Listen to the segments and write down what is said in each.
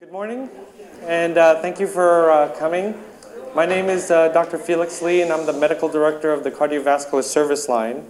Good morning, and thank you for coming. My name is Dr. Felix Lee, and I'm the Medical Director of the Cardiovascular Service Line.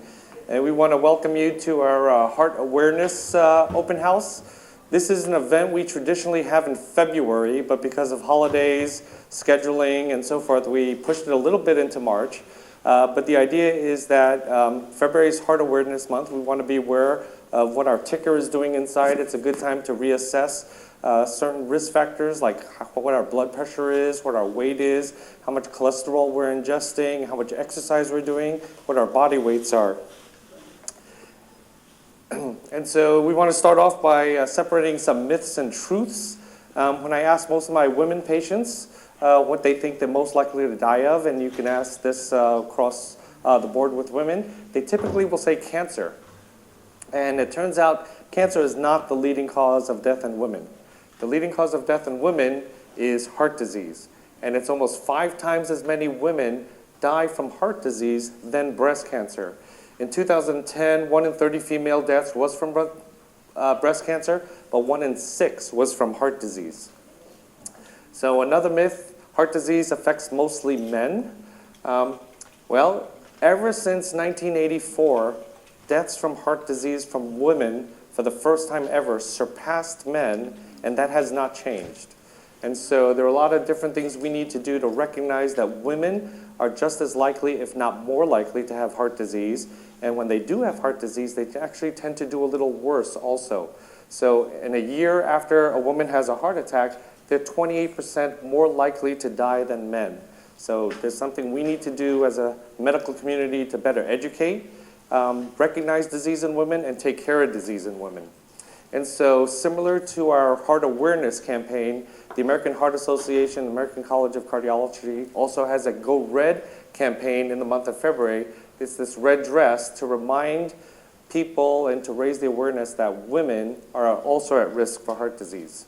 And we want to welcome you to our Heart Awareness Open House. This is an event we traditionally have in February, but because of holidays, scheduling, and so forth, we pushed it a little bit into March. But the idea is that February is Heart Awareness Month. We want to be aware of what our ticker is doing inside. It's a good time to reassess certain risk factors like what our blood pressure is, what our weight is, how much cholesterol we're ingesting, how much exercise we're doing, what our body weights are. And so we want to start off by separating some myths and truths. When I ask most of my women patients what they think they're most likely to die of, and you can ask this across the board with women, they typically will say cancer. And it turns out cancer is not the leading cause of death in women. The leading cause of death in women is heart disease. And it's almost 5 times as many women die from heart disease than breast cancer. In 2010, 1 in 30 female deaths was from breast cancer, but 1 in 6 was from heart disease. So another myth, heart disease affects mostly men. Well, ever since 1984, deaths from heart disease from women for the first time ever surpassed men, and that has not changed. And so there are a lot of different things we need to do to recognize that women are just as likely, if not more likely, to have heart disease. And when they do have heart disease, they actually tend to do a little worse also. So in a year after a woman has a heart attack, they're 28% more likely to die than men. So there's something we need to do as a medical community to better educate, recognize disease in women, and take care of disease in women. And so similar to our heart awareness campaign, the American Heart Association, the American College of Cardiology also has a Go Red campaign in the month of February. It's this red dress to remind people and to raise the awareness that women are also at risk for heart disease.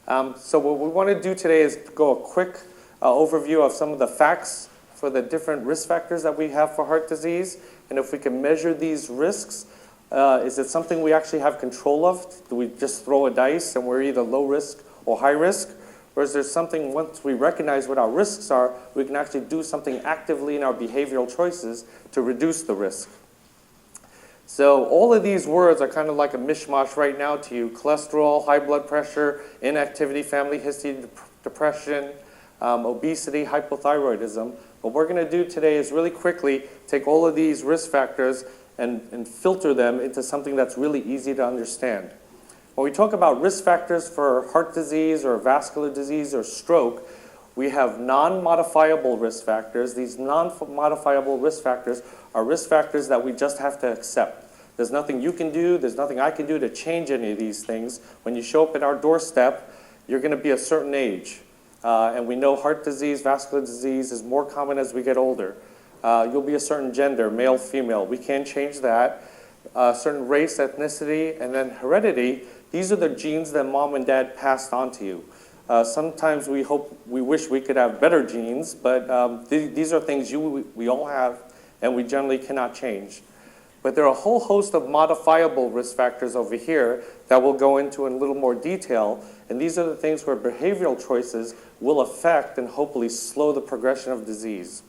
So what we want to do today is go a quick overview of some of the facts for the different risk factors that we have for heart disease, and if we can measure these risks. Is it something we actually have control of? Do we just throw a dice and we're either low risk or high risk? Or is there something, once we recognize what our risks are, we can actually do something actively in our behavioral choices to reduce the risk? So all of these words are kind of like a mishmash right now to you. Cholesterol, high blood pressure, inactivity, family history, depression, obesity, hypothyroidism. What we're going to do today is really quickly take all of these risk factors and filter them into something that's really easy to understand. When we talk about risk factors for heart disease or vascular disease or stroke, we have non-modifiable risk factors. These non-modifiable risk factors are risk factors that we just have to accept. There's nothing you can do, there's nothing I can do to change any of these things. When you show up at our doorstep, you're going to be a certain age. And we know heart disease, vascular disease is more common as we get older. You'll be a certain gender, male, female. We can't change that. Certain race, ethnicity, and then heredity. These are the genes that mom and dad passed on to you. Sometimes we wish we could have better genes, but these are things we all have, and we generally cannot change. But there are a whole host of modifiable risk factors over here that we'll go into in a little more detail. And these are the things where behavioral choices will affect and hopefully slow the progression of disease.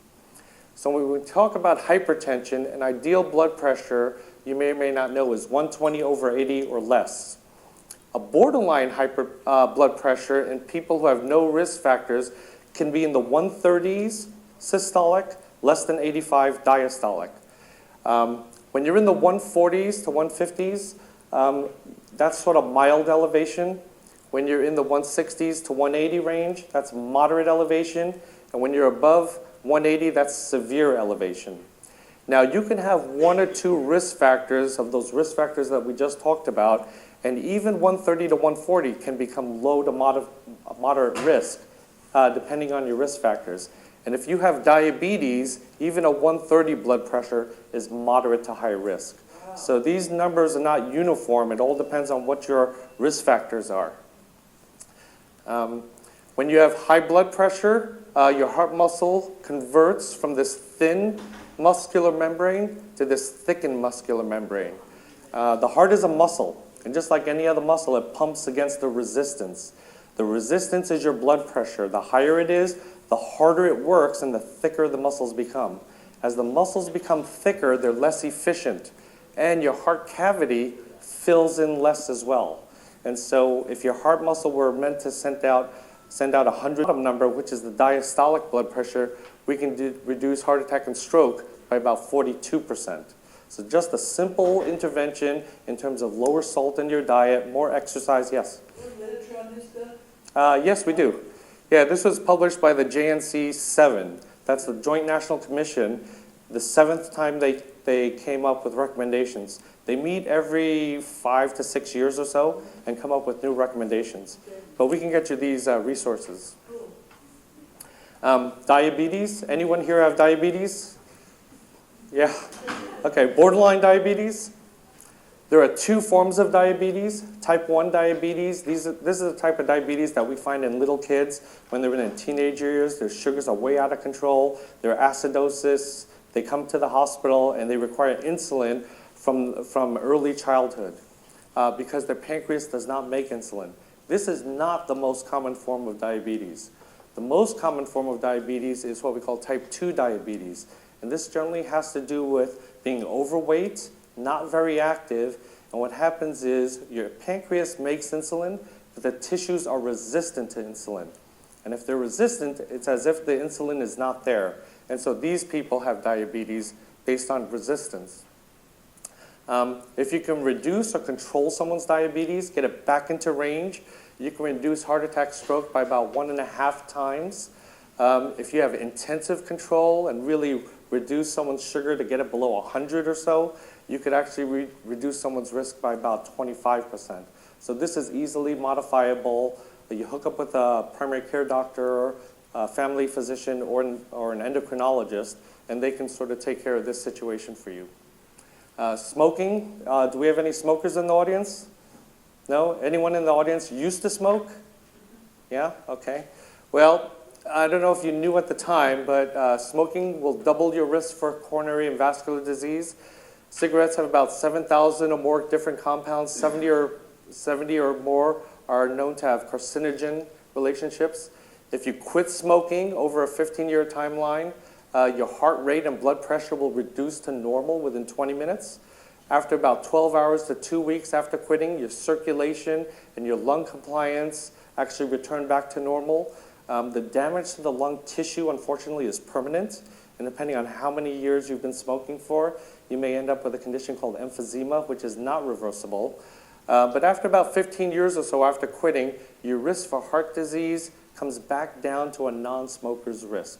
So when we talk about hypertension, an ideal blood pressure, you may or may not know, is 120/80 or less. A borderline blood pressure in people who have no risk factors can be in the 130s systolic, less than 85 diastolic. When you're in the 140s to 150s, that's sort of mild elevation. When you're in the 160s to 180 range, that's moderate elevation. And when you're above 180, that's severe elevation. Now, you can have 1 or 2 risk factors of those risk factors that we just talked about, and even 130 to 140 can become low to moderate risk, depending on your risk factors. And if you have diabetes, even a 130 blood pressure is moderate to high risk. So these numbers are not uniform. It all depends on what your risk factors are. When you have high blood pressure, your heart muscle converts from this thin muscular membrane to this thickened muscular membrane. The heart is a muscle. And just like any other muscle, it pumps against the resistance. The resistance is your blood pressure. The higher it is, the harder it works and the thicker the muscles become. As the muscles become thicker, they're less efficient. And your heart cavity fills in less as well. And so if your heart muscle were meant to send out a 100 number, which is the diastolic blood pressure, we can reduce heart attack and stroke by about 42%. So just a simple intervention in terms of lower salt in your diet, more exercise, yes? Literature on this stuff? Yes, we do. Yeah, this was published by the JNC7. That's the Joint National Commission, the 7th time they came up with recommendations. They meet every 5 to 6 years or so and come up with new recommendations. But we can get you these resources. Diabetes, anyone here have diabetes? Yeah, okay, borderline diabetes. There are 2 forms of diabetes. Type 1 diabetes, this is the type of diabetes that we find in little kids when they're in their teenage years. Their sugars are way out of control, their acidosis, they come to the hospital and they require insulin from early childhood because their pancreas does not make insulin. This is not the most common form of diabetes. The most common form of diabetes is what we call type 2 diabetes. And this generally has to do with being overweight, not very active, and what happens is your pancreas makes insulin, but the tissues are resistant to insulin. And if they're resistant, it's as if the insulin is not there. And so these people have diabetes based on resistance. If you can reduce or control someone's diabetes, get it back into range, you can reduce heart attack, stroke by about 1.5 times. If you have intensive control and really reduce someone's sugar to get it below 100 or so, you could actually reduce someone's risk by about 25%. So this is easily modifiable. You hook up with a primary care doctor, a family physician, or an endocrinologist, and they can sort of take care of this situation for you. Smoking, do we have any smokers in the audience? No? Anyone in the audience used to smoke? Yeah? Okay. Well, I don't know if you knew at the time, but smoking will double your risk for coronary and vascular disease. Cigarettes have about 7,000 or more different compounds. 70 or more are known to have carcinogen relationships. If you quit smoking over a 15-year timeline, your heart rate and blood pressure will reduce to normal within 20 minutes. After about 12 hours to 2 weeks after quitting, your circulation and your lung compliance actually return back to normal. The damage to the lung tissue, unfortunately, is permanent. And depending on how many years you've been smoking for, you may end up with a condition called emphysema, which is not reversible. But after about 15 years or so after quitting, your risk for heart disease comes back down to a non-smoker's risk.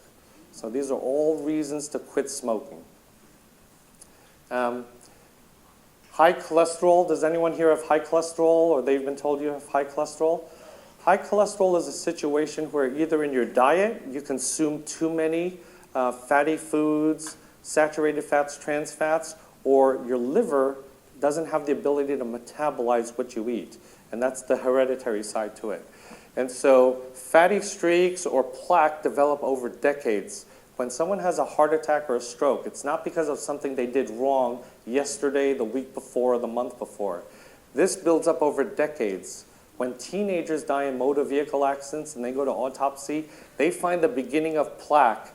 So these are all reasons to quit smoking. High cholesterol, does anyone here have high cholesterol, or they've been told you have high cholesterol? High cholesterol is a situation where either in your diet you consume too many fatty foods, saturated fats, trans fats, or your liver doesn't have the ability to metabolize what you eat. And that's the hereditary side to it. And so fatty streaks or plaque develop over decades. When someone has a heart attack or a stroke, it's not because of something they did wrong yesterday, the week before, or the month before. This builds up over decades. When teenagers die in motor vehicle accidents and they go to autopsy, they find the beginning of plaque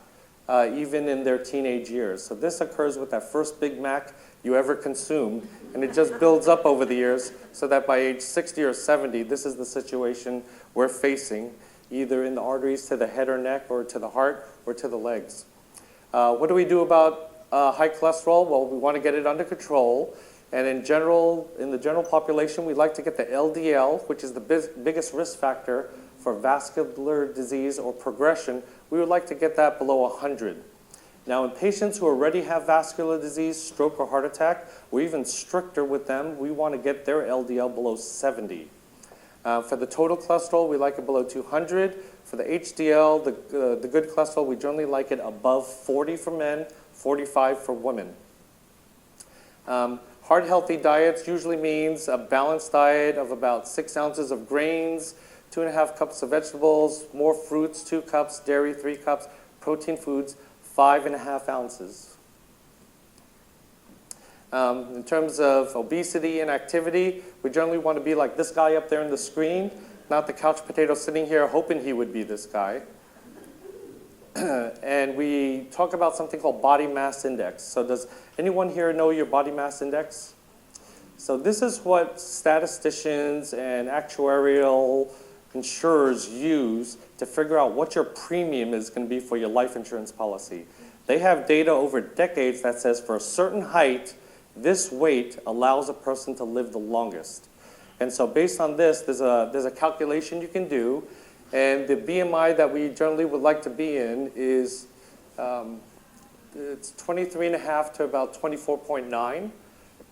even in their teenage years. So this occurs with that first Big Mac you ever consumed, and it just builds up over the years so that by age 60 or 70, this is the situation we're facing, either in the arteries to the head or neck, or to the heart, or to the legs. What do we do about high cholesterol? Well, we want to get it under control. And in the general population, we like to get the LDL, which is the biggest risk factor for vascular disease or progression. We would like to get that below 100. Now, in patients who already have vascular disease, stroke, or heart attack, we're even stricter with them. We want to get their LDL below 70. For the total cholesterol, we like it below 200. For the HDL, the good cholesterol, we generally like it above 40 for men, 45 for women. Heart-healthy diets usually means a balanced diet of about 6 ounces of grains, 2.5 cups of vegetables, more fruits, 2 cups, dairy, 3 cups, protein foods, 5.5 ounces. In terms of obesity and activity, we generally want to be like this guy up there on the screen, not the couch potato sitting here hoping he would be this guy. And we talk about something called body mass index. So does anyone here know your body mass index? So this is what statisticians and actuarial insurers use to figure out what your premium is going to be for your life insurance policy. They have data over decades that says for a certain height, this weight allows a person to live the longest. And so based on this, there's a calculation you can do. And the BMI that we generally would like to be in is it's 23.5 to about 24.9.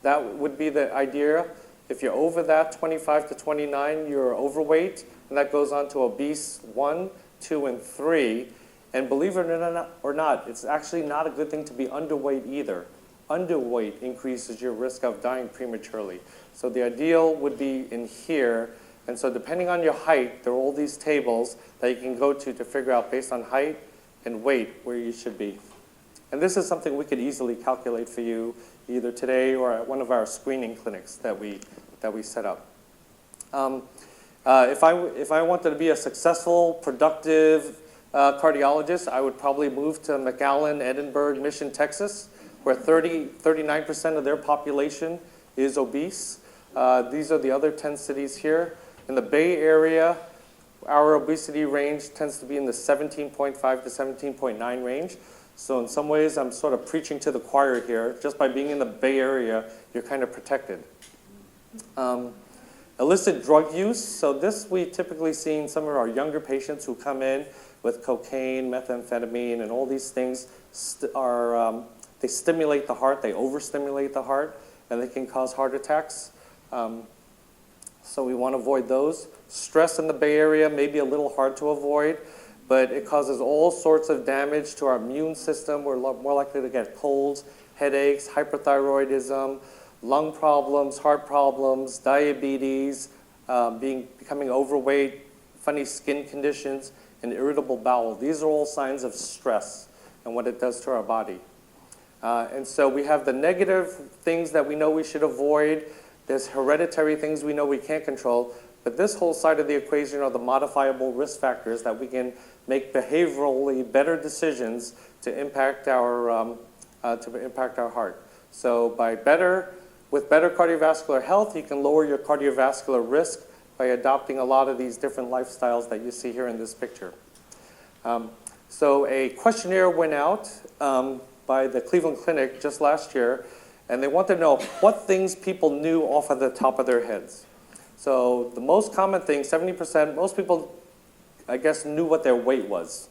That would be the idea. If you're over that, 25 to 29, you're overweight. And that goes on to obese 1, 2, and 3. And believe it or not, it's actually not a good thing to be underweight either. Underweight increases your risk of dying prematurely. So the ideal would be in here. And so depending on your height, there are all these tables that you can go to figure out based on height and weight where you should be. And this is something we could easily calculate for you either today or at one of our screening clinics that we set up. If I wanted to be a successful, productive cardiologist, I would probably move to McAllen, Edinburgh, Mission, Texas, where 39% of their population is obese. These are the other 10 cities here. In the Bay Area, our obesity range tends to be in the 17.5 to 17.9 range. So in some ways, I'm sort of preaching to the choir here. Just by being in the Bay Area, you're kind of protected. Illicit drug use. So this we typically see in some of our younger patients who come in with cocaine, methamphetamine, and all these things they stimulate the heart, they overstimulate the heart, and they can cause heart attacks. So we want to avoid those. Stress in the Bay Area may be a little hard to avoid, but it causes all sorts of damage to our immune system. We're more likely to get colds, headaches, hyperthyroidism, lung problems, heart problems, diabetes, becoming overweight, funny skin conditions, and irritable bowel. These are all signs of stress and what it does to our body. And so we have the negative things that we know we should avoid. There's hereditary things we know we can't control. But this whole side of the equation are the modifiable risk factors that we can make behaviorally better decisions to impact our heart. So with better cardiovascular health, you can lower your cardiovascular risk by adopting a lot of these different lifestyles that you see here in this picture. So a questionnaire went out by the Cleveland Clinic just last year, and they wanted to know what things people knew off of the top of their heads. So the most common thing, 70%, most people, I guess, knew what their weight was.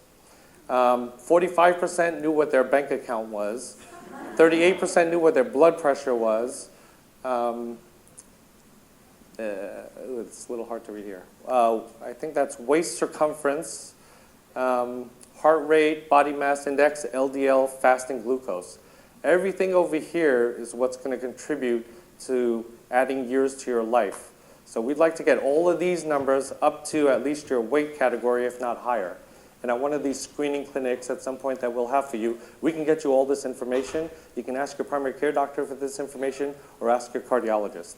45% knew what their bank account was. 38% knew what their blood pressure was. It's a little hard to read here. I think that's waist circumference, heart rate, body mass index, LDL, fasting glucose. Everything over here is what's going to contribute to adding years to your life. So we'd like to get all of these numbers up to at least your weight category, if not higher. And at one of these screening clinics at some point that we'll have for you, we can get you all this information. You can ask your primary care doctor for this information or ask your cardiologist.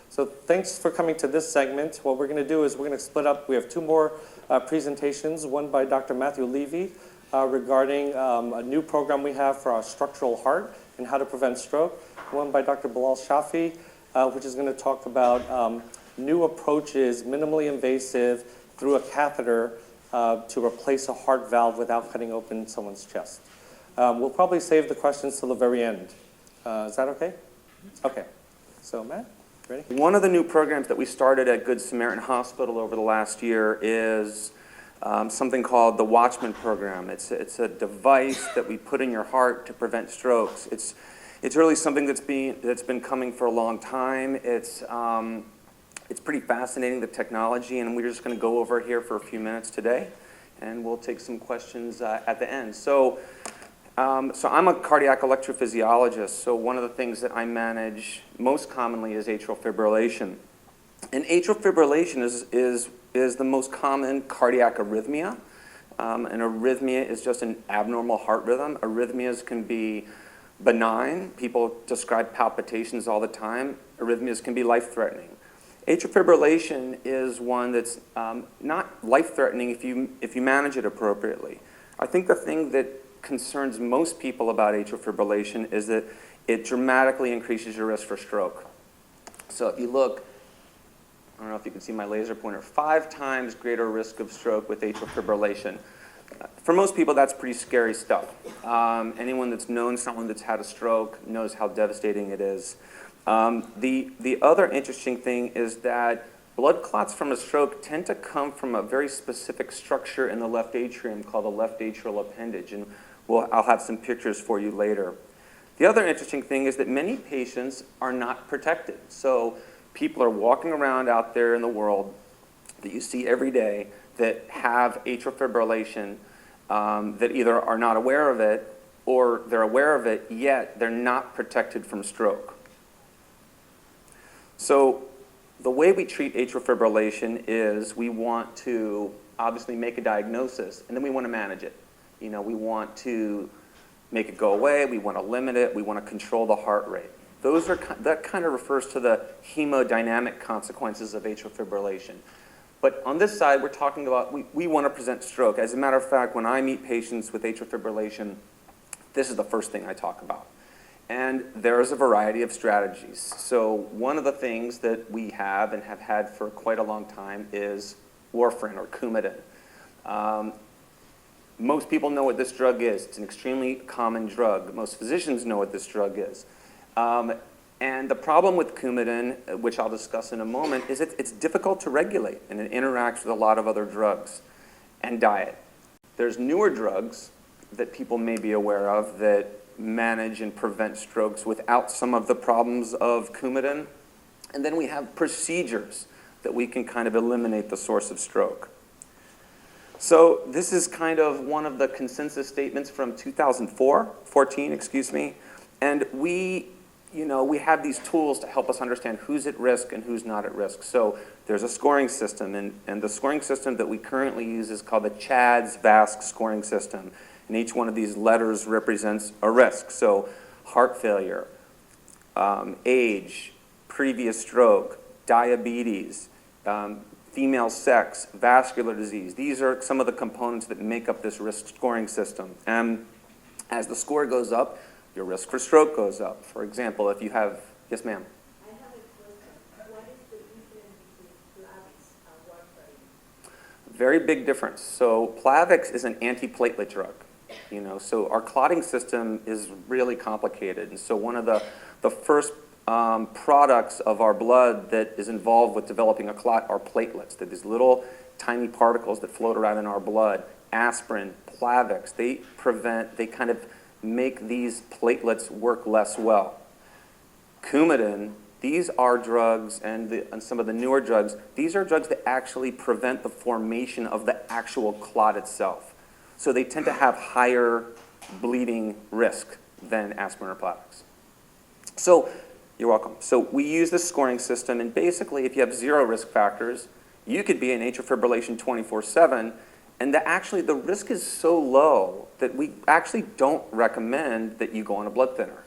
So thanks for coming to this segment. What we're going to do is we're going to split up. We have two more presentations, one by Dr. Matthew Levy regarding a new program we have for our structural heart and how to prevent stroke. One by Dr. Bilal Shafi, which is going to talk about new approaches, minimally invasive, through a catheter to replace a heart valve without cutting open someone's chest. We'll probably save the questions till the very end. Is that okay? Okay. So Matt, ready? One of the new programs that we started at Good Samaritan Hospital over the last year is something called the Watchman program. It's a device that we put in your heart to prevent strokes. It's really something that's been coming for a long time. It's pretty fascinating, the technology, and we're just going to go over here for a few minutes today, and we'll take some questions at the end. So I'm a cardiac electrophysiologist, so one of the things that I manage most commonly is atrial fibrillation. And atrial fibrillation is the most common cardiac arrhythmia. An arrhythmia is just an abnormal heart rhythm. Arrhythmias can be benign. People describe palpitations all the time. Arrhythmias can be life-threatening. Atrial fibrillation is one that's not life-threatening if you manage it appropriately. I think the thing that concerns most people about atrial fibrillation is that it dramatically increases your risk for stroke. So if you look, I don't know if you can see my laser pointer, 5 times greater risk of stroke with atrial fibrillation. For most people, that's pretty scary stuff. Anyone that's known someone that's had a stroke knows how devastating it is. The other interesting thing is that blood clots from a stroke tend to come from a very specific structure in the left atrium called the left atrial appendage, and I'll have some pictures for you later. The other interesting thing is that many patients are not protected. So people are walking around out there in the world that you see every day that have atrial fibrillation that either are not aware of it or they're aware of it, yet they're not protected from stroke. So the way we treat atrial fibrillation is we want to obviously make a diagnosis, and then we want to manage it. You know, we want to make it go away, we want to limit it, we want to control the heart rate. That kind of refers to the hemodynamic consequences of atrial fibrillation. But on this side, we're talking about, we want to present stroke. As a matter of fact, when I meet patients with atrial fibrillation, this is the first thing I talk about. And there's a variety of strategies. So one of the things that we have and have had for quite a long time is warfarin or Coumadin. Most people know what this drug is. It's an extremely common drug. Most physicians know what this drug is. And the problem with Coumadin, which I'll discuss in a moment, is it's difficult to regulate, and it interacts with a lot of other drugs and diet. There's newer drugs that people may be aware of that manage and prevent strokes without some of the problems of Coumadin. And then we have procedures that we can kind of eliminate the source of stroke. So this is kind of one of the consensus statements from 2014, excuse me. And we have these tools to help us understand who's at risk and who's not at risk. So there's a scoring system, and the scoring system that we currently use is called the CHADS-VASc scoring system. And each one of these letters represents a risk. So heart failure, age, previous stroke, diabetes, female sex, vascular disease. These are some of the components that make up this risk scoring system. And as the score goes up, your risk for stroke goes up. For example, if you have, yes ma'am? I have a question. What is the difference between Plavix and warfarin? Very big difference. So Plavix is an antiplatelet drug. So our clotting system is really complicated. And so one of the first products of our blood that is involved with developing a clot are platelets. They're these little tiny particles that float around in our blood. Aspirin, Plavix, they kind of make these platelets work less well. Coumadin, these are drugs, and some of the newer drugs, these are drugs that actually prevent the formation of the actual clot itself. So they tend to have higher bleeding risk than aspirin or Plavix. So, you're welcome. So we use this scoring system, and basically if you have 0 risk factors, you could be in atrial fibrillation 24/7, and the risk is so low that we actually don't recommend that you go on a blood thinner.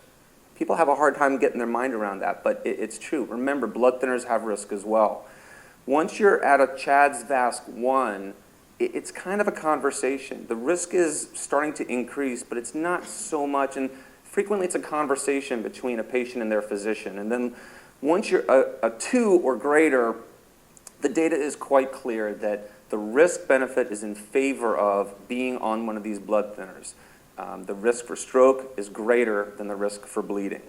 People have a hard time getting their mind around that, but it's true. Remember, blood thinners have risk as well. Once you're at a CHADS-VASc 1, it's kind of a conversation. The risk is starting to increase, but it's not so much, and frequently it's a conversation between a patient and their physician. And then once you're a 2 or greater, the data is quite clear that the risk benefit is in favor of being on one of these blood thinners. The risk for stroke is greater than the risk for bleeding.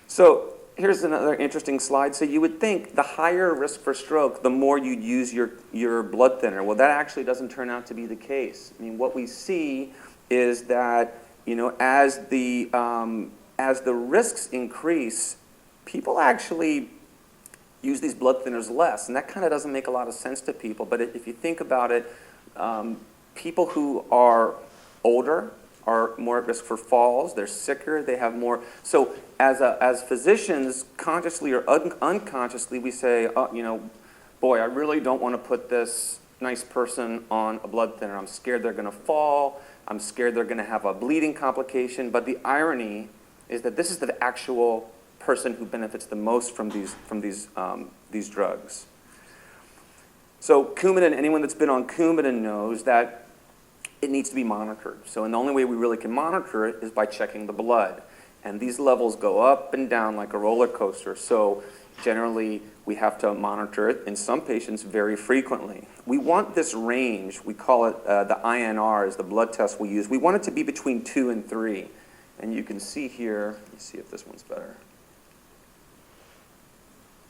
So here's another interesting slide. So you would think the higher risk for stroke, the more you'd use your blood thinner. Well, that actually doesn't turn out to be the case. I mean, what we see is that as the risks increase, people actually use these blood thinners less, and that kind of doesn't make a lot of sense to people. But if you think about it, people who are older are more at risk for falls. They're sicker. They have more. So as physicians, consciously or unconsciously, we say, boy, I really don't want to put this nice person on a blood thinner. I'm scared they're going to fall. I'm scared they're going to have a bleeding complication. But the irony is that this is the actual person who benefits the most from these drugs. So Coumadin, anyone that's been on Coumadin knows that it needs to be monitored. So and the only way we really can monitor it is by checking the blood. And these levels go up and down like a roller coaster. So generally, we have to monitor it in some patients very frequently. We want this range, we call it the INR, is the blood test we use. We want it to be between 2 and 3. And you can see here, let me see if this one's better.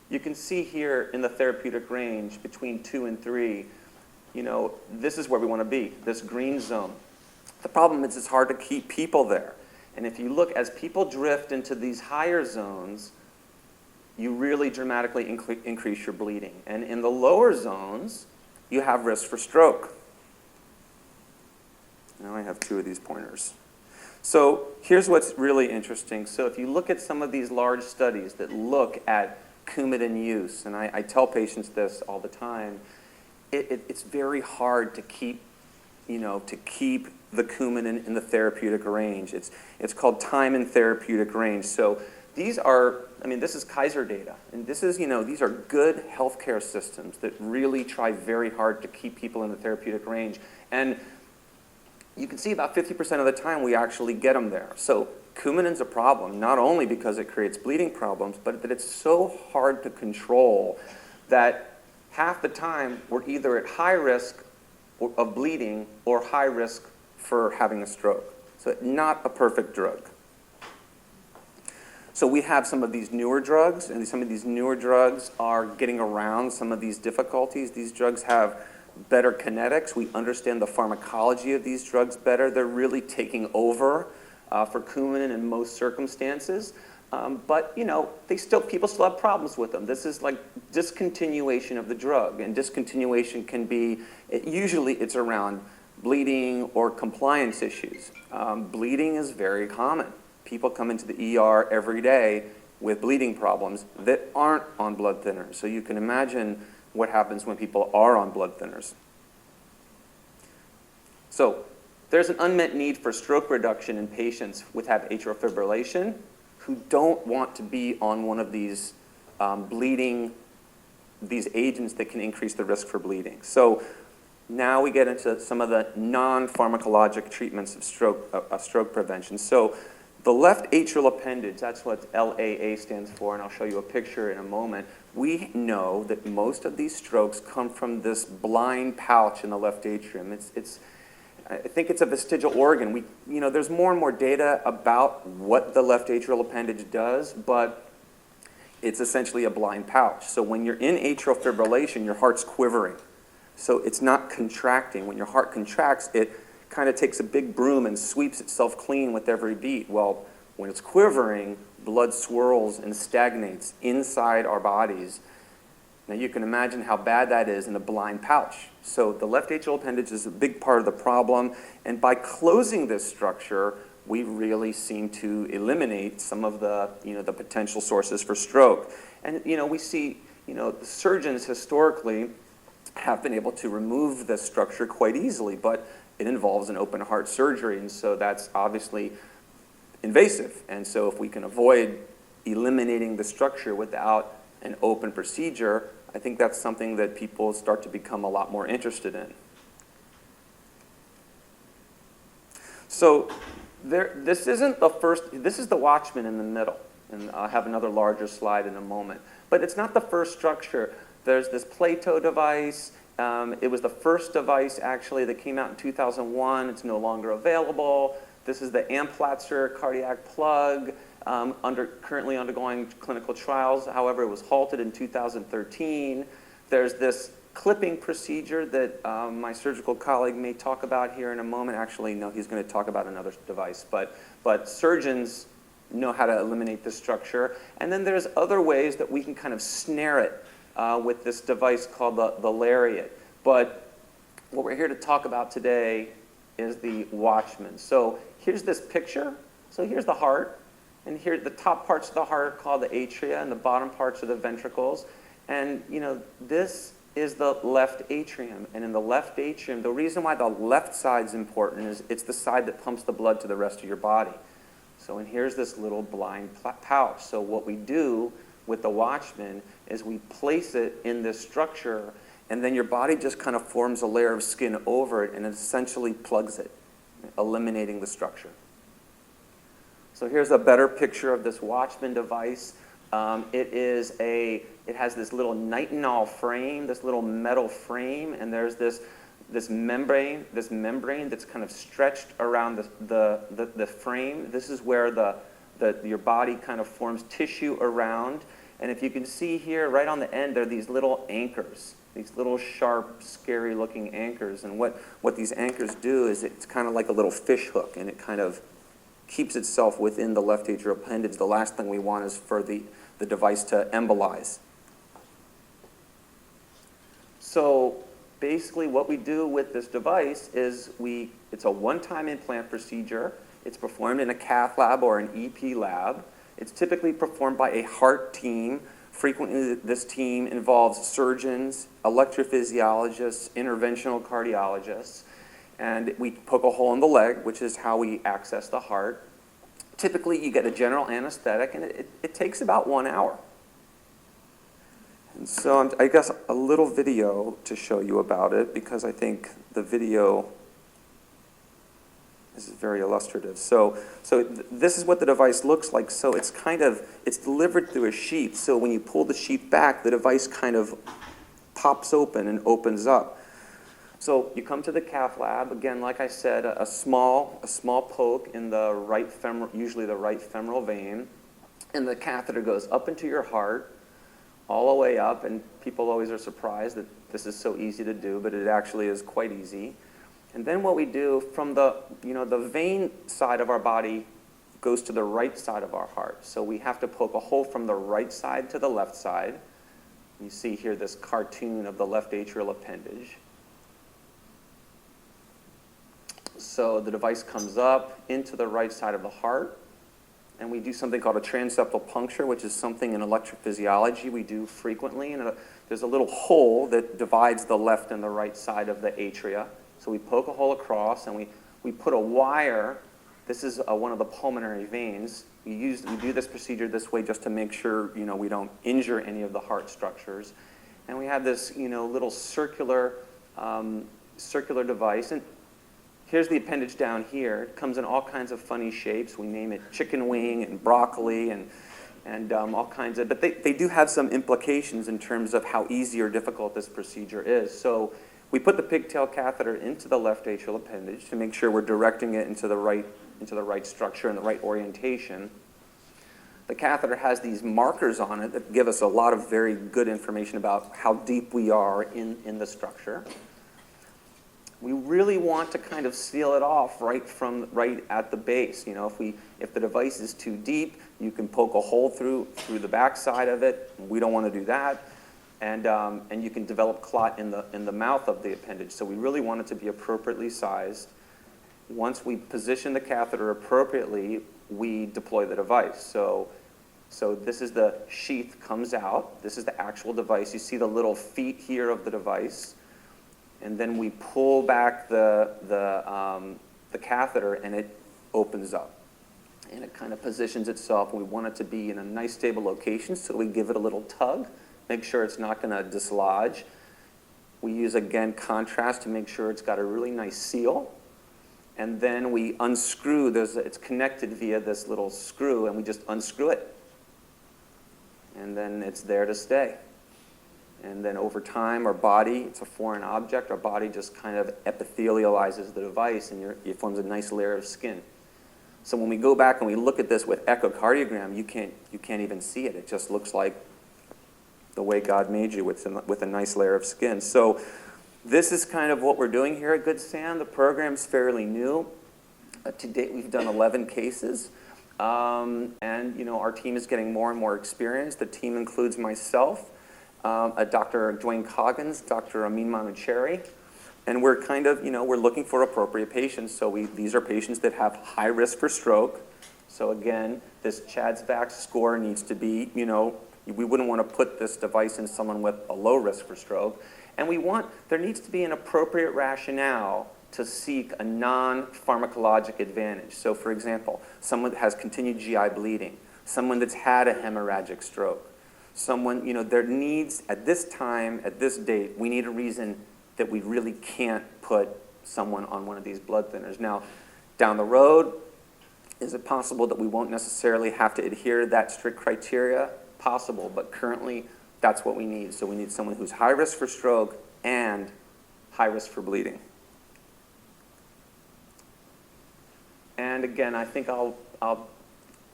You can see here in the therapeutic range between 2 and 3, this is where we want to be, this green zone. The problem is it's hard to keep people there. And if you look, as people drift into these higher zones, you really dramatically increase your bleeding. And in the lower zones, you have risk for stroke. Now I have 2 of these pointers. So here's what's really interesting. So if you look at some of these large studies that look at Coumadin use, and I tell patients this all the time, it's very hard to keep the Coumadin in the therapeutic range. It's called time in therapeutic range. So these are, this is Kaiser data, and this is, these are good healthcare systems that really try very hard to keep people in the therapeutic range. And you can see about 50% of the time we actually get them there. So Coumadin's a problem, not only because it creates bleeding problems, but that it's so hard to control that half the time we're either at high risk of bleeding or high risk for having a stroke. So not a perfect drug. So we have some of these newer drugs, and some of these newer drugs are getting around some of these difficulties. These drugs have better kinetics. We understand the pharmacology of these drugs better. They're really taking over for Coumadin in most circumstances. But people still have problems with them. This is like discontinuation of the drug, and discontinuation can be, usually it's around bleeding or compliance issues. Bleeding is very common. People come into the ER every day with bleeding problems that aren't on blood thinners. So you can imagine what happens when people are on blood thinners. So there's an unmet need for stroke reduction in patients with atrial fibrillation who don't want to be on one of these these agents that can increase the risk for bleeding. So now we get into some of the non-pharmacologic treatments of stroke prevention. So the left atrial appendage, that's what LAA stands for, and I'll show you a picture in a moment. We know that most of these strokes come from this blind pouch in the left atrium. I think it's a vestigial organ. There's more and more data about what the left atrial appendage does, but it's essentially a blind pouch. So when you're in atrial fibrillation, your heart's quivering. So it's not contracting. When your heart contracts, it kind of takes a big broom and sweeps itself clean with every beat. Well, when it's quivering, blood swirls and stagnates inside our bodies. Now you can imagine how bad that is in a blind pouch. So the left atrial appendage is a big part of the problem, and by closing this structure, we really seem to eliminate some of the potential sources for stroke. And we see the surgeons historically have been able to remove this structure quite easily, but it involves an open heart surgery, and so that's obviously invasive. And so if we can avoid eliminating the structure without an open procedure, I think that's something that people start to become a lot more interested in. So this isn't the first, this is the Watchman in the middle, and I'll have another larger slide in a moment. But it's not the first structure. There's this Plato device. It was the first device, actually, that came out in 2001. It's no longer available. This is the Amplatzer cardiac plug, currently undergoing clinical trials. However, it was halted in 2013. There's this clipping procedure that my surgical colleague may talk about here in a moment. Actually, no, he's going to talk about another device. But surgeons know how to eliminate this structure. And then there's other ways that we can kind of snare it with this device called the lariat. But what we're here to talk about today is the Watchman. So here's this picture. So here's the heart. And here, the top parts of the heart are called the atria, and the bottom parts are the ventricles. And this is the left atrium. And in the left atrium, the reason why the left side is important is it's the side that pumps the blood to the rest of your body. So, and here's this little blind pouch. So what we do with the Watchman is we place it in this structure, and then your body just kind of forms a layer of skin over it, and it essentially plugs it, eliminating the structure. So here's a better picture of this Watchman device. It has this little nitinol frame, this little metal frame, and there's this membrane that's kind of stretched around the frame. This is where your body kind of forms tissue around. And if you can see here, right on the end, there are these little anchors, these little sharp, scary-looking anchors. And what these anchors do is it's kind of like a little fish hook, and it kind of keeps itself within the left atrial appendage. The last thing we want is for the device to embolize. So basically what we do with this device is it's a one-time implant procedure. It's performed in a cath lab or an EP lab. It's typically performed by a heart team. Frequently this team involves surgeons, electrophysiologists, interventional cardiologists, and we poke a hole in the leg, which is how we access the heart. Typically you get a general anesthetic, and it takes about 1 hour. And so I guess a little video to show you about it, because I think the video is very illustrative. So this is what the device looks like. So it's delivered through a sheath. So when you pull the sheath back, the device kind of pops open and opens up. So you come to the cath lab. Again, like I said, a small poke in the right femoral, usually the right femoral vein, and the catheter goes up into your heart, all the way up, and people always are surprised that this is so easy to do, but it actually is quite easy. And then what we do from the vein side of our body goes to the right side of our heart. So we have to poke a hole from the right side to the left side. You see here this cartoon of the left atrial appendage. So the device comes up into the right side of the heart, and we do something called a transeptal puncture, which is something in electrophysiology we do frequently. And there's a little hole that divides the left and the right side of the atria. So we poke a hole across, and we put a wire. This is one of the pulmonary veins. We do this procedure this way just to make sure we don't injure any of the heart structures. And we have this little circular device. And here's the appendage down here. It comes in all kinds of funny shapes. We name it chicken wing and broccoli and all kinds of, but they do have some implications in terms of how easy or difficult this procedure is. So we put the pigtail catheter into the left atrial appendage to make sure we're directing it into the right structure and the right orientation. The catheter has these markers on it that give us a lot of very good information about how deep we are in the structure. We really want to kind of seal it off right at the base. If the device is too deep, you can poke a hole through the back side of it. We don't want to do that, and you can develop clot in the mouth of the appendage. So we really want it to be appropriately sized. Once we position the catheter appropriately, we deploy the device. So this is the sheath comes out. This is the actual device. You see the little feet here of the device. And then we pull back the catheter, and it opens up. And it kind of positions itself. We want it to be in a nice, stable location, so we give it a little tug, make sure it's not going to dislodge. We use, again, contrast to make sure it's got a really nice seal. And then we unscrew. It's connected via this little screw, and we just unscrew it. And then it's there to stay. And then over time, our body, it's a foreign object, our body just kind of epithelializes the device, and it forms a nice layer of skin. So when we go back and we look at this with echocardiogram, you can't even see it. It just looks like the way God made you with a nice layer of skin. So this is kind of what we're doing here at Good Sam. The program's fairly new. To date, we've done 11 cases. And our team is getting more and more experience. The team includes myself, Dr. Dwayne Coggins, Dr. Amin Manucheri, and we're kind of, we're looking for appropriate patients. So these are patients that have high risk for stroke. So again, this CHA2DS2-VASc score needs to be, we wouldn't want to put this device in someone with a low risk for stroke. And there needs to be an appropriate rationale to seek a non-pharmacologic advantage. So for example, someone that has continued GI bleeding, someone that's had a hemorrhagic stroke, someone, there needs, at this time, at this date, we need a reason that we really can't put someone on one of these blood thinners. Now, down the road, is it possible that we won't necessarily have to adhere to that strict criteria? Possible, but currently, that's what we need. So we need someone who's high risk for stroke and high risk for bleeding. And again, I think I'll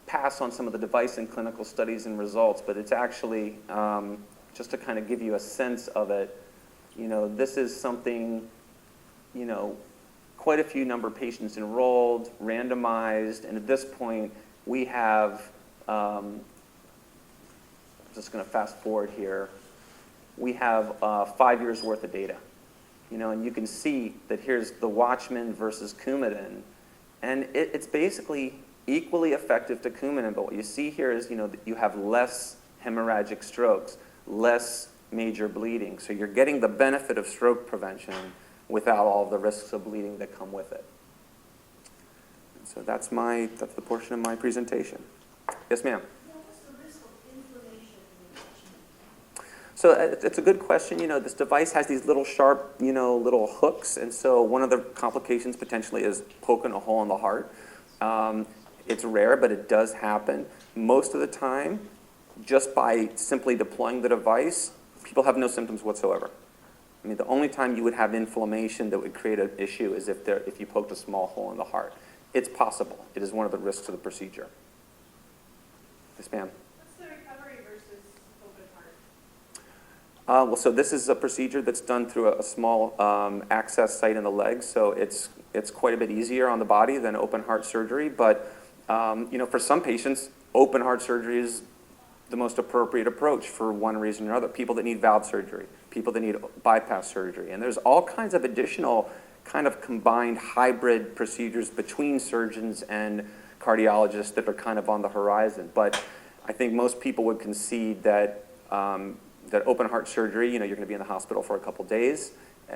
pass on some of the device and clinical studies and results, but it's actually, just to kind of give you a sense of it, this is something, quite a few number of patients enrolled, randomized, and at this point, we have, I'm just going to fast forward here, we have 5 years worth of data. And you can see that here's the Watchman versus Coumadin, and it's basically equally effective to Coumadin, but what you see here is, that you have less hemorrhagic strokes, less major bleeding. So you're getting the benefit of stroke prevention without all the risks of bleeding that come with it. So that's the portion of my presentation. Yes, ma'am? What's the risk of inflammation in the Watchman? So it's a good question. This device has these little sharp, little hooks, and so one of the complications potentially is poking a hole in the heart. It's rare, but it does happen. Most of the time, just by simply deploying the device, people have no symptoms whatsoever. I mean, the only time you would have inflammation that would create an issue is if you poked a small hole in the heart. It's possible. It is one of the risks of the procedure. Yes, ma'am? What's the recovery versus open heart? Well, so this is a procedure that's done through a small access site in the leg, so it's quite a bit easier on the body than open heart surgery. But for some patients, open heart surgery is the most appropriate approach for one reason or another. People that need valve surgery, people that need bypass surgery, and there's all kinds of additional kind of combined hybrid procedures between surgeons and cardiologists that are kind of on the horizon. But I think most people would concede that that open heart surgery, you're going to be in the hospital for a couple days,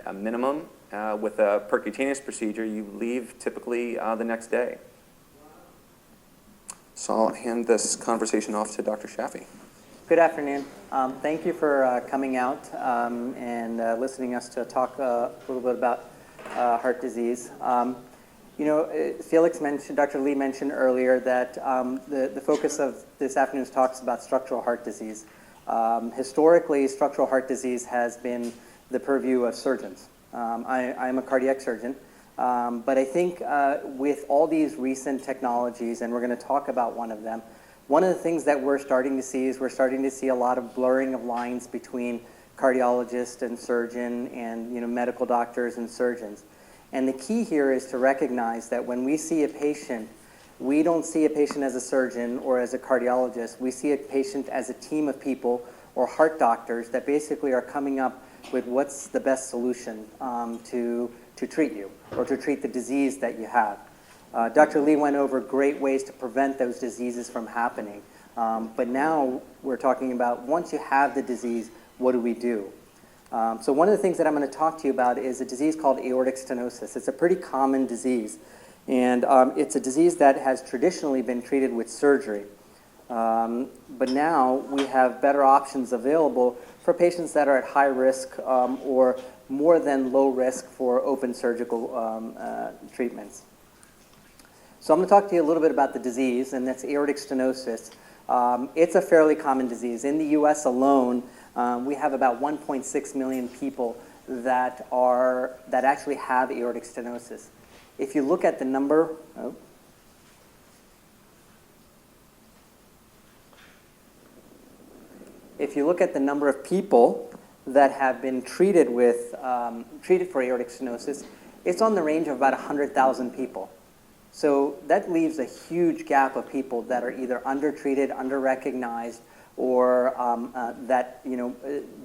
a minimum. With a percutaneous procedure, you leave typically the next day. So I'll hand this conversation off to Dr. Shafi. Good afternoon. Thank you for coming out and listening us to talk a little bit about heart disease. Felix mentioned, Dr. Lee mentioned earlier that the focus of this afternoon's talk is about structural heart disease. Historically, structural heart disease has been the purview of surgeons. I'm a cardiac surgeon, but I think with all these recent technologies, and we're going to talk about one of them, one of the things that we're starting to see is we're starting to see a lot of blurring of lines between cardiologist and surgeon and medical doctors and surgeons. And the key here is to recognize that when we see a patient, we don't see a patient as a surgeon or as a cardiologist. We see a patient as a team of people or heart doctors that basically are coming up with what's the best solution to treat you or to treat the disease that you have. Dr. Lee went over great ways to prevent those diseases from happening. But now we're talking about once you have the disease, what do we do? So one of the things that I'm going to talk to you about is a disease called aortic stenosis. It's a pretty common disease. And it's a disease that has traditionally been treated with surgery. But now we have better options available for patients that are at high risk or more than low risk for open surgical treatments. So I'm going to talk to you a little bit about the disease, and that's aortic stenosis. It's a fairly common disease. In the U.S. alone, we have about 1.6 million people that actually have aortic stenosis. If you look at the number, if you look at the number of people that have been treated for aortic stenosis, it's on the range of about 100,000 people. So that leaves a huge gap of people that are either undertreated, underrecognized, or that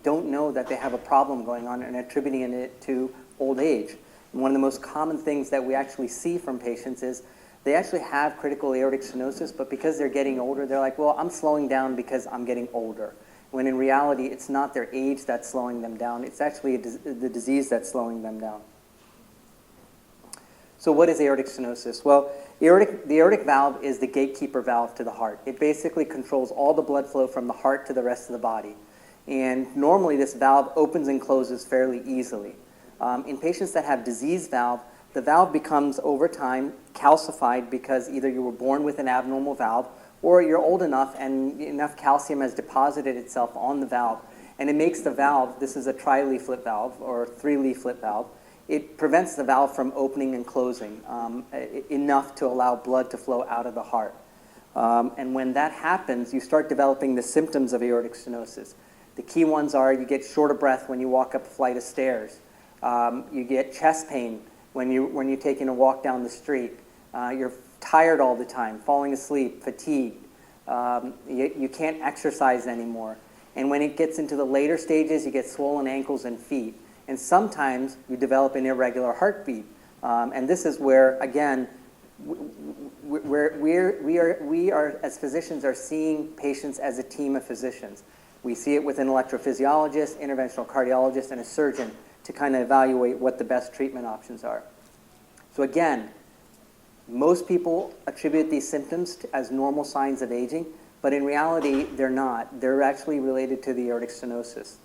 don't know that they have a problem going on and attributing it to old age. And one of the most common things that we actually see from patients is they actually have critical aortic stenosis, but because they're getting older, they're like, well, I'm slowing down because I'm getting older. when in reality, it's not their age that's slowing them down. It's actually the disease that's slowing them down. So what is aortic stenosis? Well, the aortic valve is the gatekeeper valve to the heart. It basically controls all the blood flow from the heart to the rest of the body. And normally this valve opens and closes fairly easily. In patients that have diseased valve, the valve becomes, over time, calcified because either you were born with an abnormal valve or you're old enough and enough calcium has deposited itself on the valve. And it makes the valve, this is a tri-leaflet valve or three-leaflet valve, it prevents the valve from opening and closing enough to allow blood to flow out of the heart. And when that happens, you start developing the symptoms of aortic stenosis. The key ones are you get short of breath when you walk up a flight of stairs. You get chest pain when you're taking a walk down the street. You're tired all the time, falling asleep, fatigued. You can't exercise anymore. And when it gets into the later stages, you get swollen ankles and feet. And sometimes you develop an irregular heartbeat. And this is where, again, we are, as physicians, are seeing patients as a team of physicians. We see it with an electrophysiologist, interventional cardiologist, and a surgeon to kind of evaluate what the best treatment options are. So again, most people attribute these symptoms as normal signs of aging, but in reality, they're not. They're actually related to the aortic stenosis.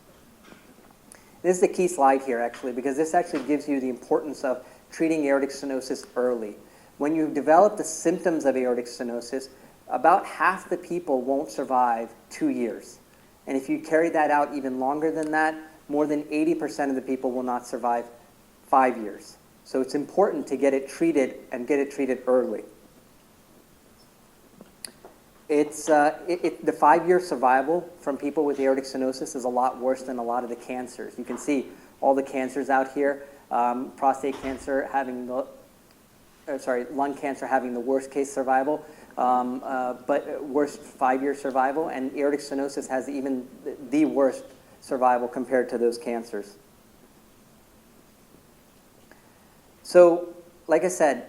This is the key slide here, actually, because this actually gives you the importance of treating aortic stenosis early. When you develop the symptoms of aortic stenosis, about half the people won't survive 2 years. And if you carry that out even longer than that, more than 80% of the people will not survive 5 years. So it's important to get it treated and get it treated early. The 5-year survival from people with aortic stenosis is a lot worse than a lot of the cancers. You can see all the cancers out here. Prostate cancer having lung cancer having the worst case survival, but worst 5-year survival, and aortic stenosis has even the worst survival compared to those cancers. So, like I said,